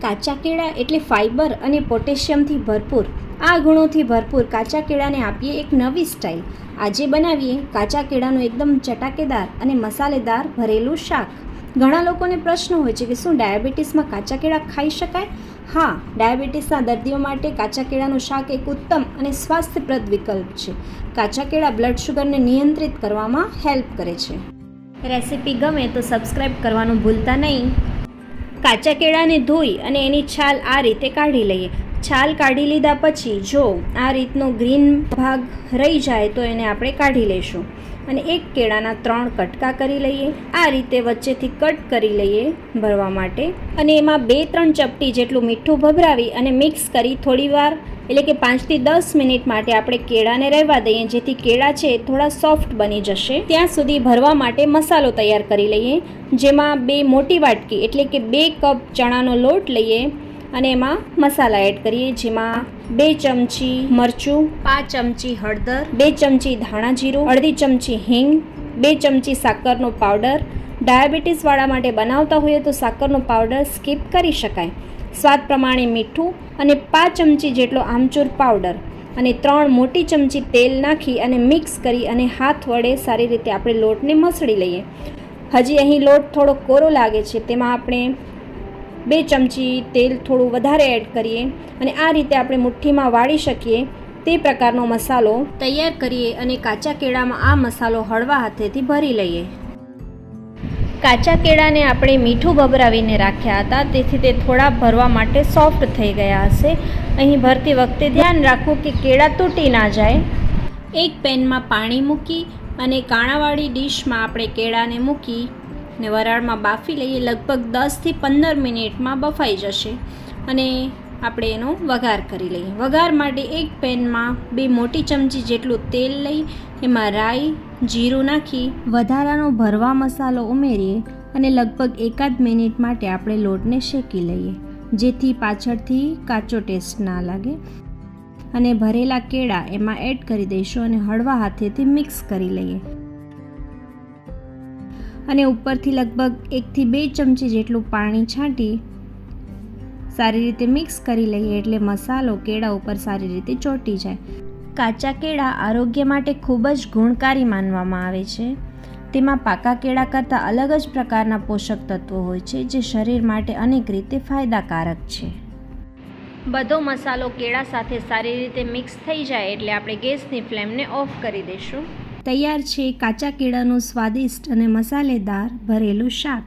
કાચા કેળા એટલે ફાઇબર અને પોટેશિયમથી ભરપૂર. આ ગુણોથી ભરપૂર કાચા કેળાને આપીએ એક નવી સ્ટાઇલ. આજે બનાવીએ કાચા કેળાનું એકદમ ચટાકેદાર અને મસાલેદાર ભરેલું શાક. ઘણા લોકોને પ્રશ્ન હોય છે કે શું ડાયાબિટીસમાં કાચા કેળા ખાઈ શકાય? હા, ડાયાબિટીસના દર્દીઓ માટે કાચા કેળાનું શાક એક ઉત્તમ અને સ્વાસ્થ્યપ્રદ વિકલ્પ છે. કાચા કેળા બ્લડ શુગરને નિયંત્રિત કરવામાં હેલ્પ કરે છે. રેસીપી ગમે તો સબસ્ક્રાઈબ કરવાનું ભૂલતા નહીં. કાચા કેળાને ધોઈ અને એની છાલ આ રીતે કાઢી લઈએ. છાલ કાઢી લીધા પછી જો આ રીતનો ગ્રીન ભાગ રહી જાય તો એને આપણે કાઢી લઈશું. અને એક કેળાના 3 કટકા કરી લઈએ. આ રીતે વચ્ચેથી કટ કરી લઈએ ભરવા માટે. અને એમાં 2-3 ચપટી જેટલું મીઠું ભભરાવી અને મિક્સ કરી થોડીવાર એટલે કે 5 થી 10 મિનિટ માટે આપણે કેળાને રહેવા દઈએ, જેથી કેળા છે થોડા સોફ્ટ બની જશે. ત્યાં સુધી ભરવા માટે મસાલો તૈયાર કરી લઈએ. જેમાં 2 મોટી વાટકી એટલે કે 2 કપ ચણાનો લોટ લઈએ અને એમાં મસાલા એડ કરીએ. જેમાં 2 ચમચી મરચું, 5 ચમચી હળદર, 2 ચમચી ધાણા જીરું, અડધી ચમચી હિંગ, 2 ચમચી સાકરનો પાવડર. ડાયાબિટીસવાળા માટે બનાવતા હોઈએ તો સાકરનો પાવડર સ્કીપ કરી શકાય. સ્વાદ પ્રમાણે મીઠું અને 5 ચમચી જેટલો આમચૂર પાવડર અને 3 મોટી ચમચી તેલ નાખી અને મિક્સ કરી અને હાથ વડે સારી રીતે આપણે લોટને મસળી લઈએ. હજી અહીં લોટ થોડો કોરો લાગે છે, તેમાં આપણે 2 ચમચી તેલ થોડું વધારે એડ કરીએ અને આ રીતે આપણે મુઠ્ઠીમાં વાળી શકીએ તે પ્રકારનો મસાલો તૈયાર કરીએ અને કાચા કેળામાં આ મસાલો હળવા હાથેથી ભરી લઈએ. કાચા કેળાને આપણે મીઠું ભભરાવીને રાખ્યા હતા, તેથી તે થોડા ભરવા માટે સોફ્ટ થઈ ગયા હશે. અહીં ભરતી વખતે ધ્યાન રાખવું કે કેળા તૂટી ના જાય. એક પેનમાં પાણી મૂકી અને કાણાવાળી ડીશમાં આપણે કેળાને મૂકી ને વરાળમાં બાફી લઈએ. લગભગ 10 થી 15 મિનિટમાં બફાઈ જશે અને આપણે એનો વઘાર કરી લઈએ. વઘાર માટે એક પેનમાં 2 મોટી ચમચી જેટલું તેલ લઈ એમાં રાઈ, જીરું નાખી વધારાનો ભરવા મસાલો ઉમેરીએ અને લગભગ 1-8 મિનિટ માટે આપણે લોટને શેકી લઈએ, જેથી પાછળથી કાચો ટેસ્ટ ના લાગે. અને ભરેલા કેળા એમાં એડ કરી દઈશું અને હળવા હાથેથી મિક્સ કરી લઈએ. અને ઉપરથી લગભગ 1 થી 2 ચમચી જેટલું પાણી છાંટી સારી રીતે મિક્સ કરી લઈએ, એટલે મસાલો કેળા ઉપર સારી રીતે ચોંટી જાય. કાચા કેળા આરોગ્ય માટે ખૂબ જ ગુણકારી માનવામાં આવે છે. તેમાં પાકા કેળા કરતાં અલગ જ પ્રકારના પોષક તત્વો હોય છે, જે શરીર માટે અનેક રીતે ફાયદાકારક છે. બધો મસાલો કેળા સાથે સારી રીતે મિક્સ થઈ જાય એટલે આપણે ગેસની ફ્લેમને ઓફ કરી દઈશું. તૈયાર છે કાચા કેળાનું સ્વાદિષ્ટ અને મસાલેદાર ભરેલું શાક.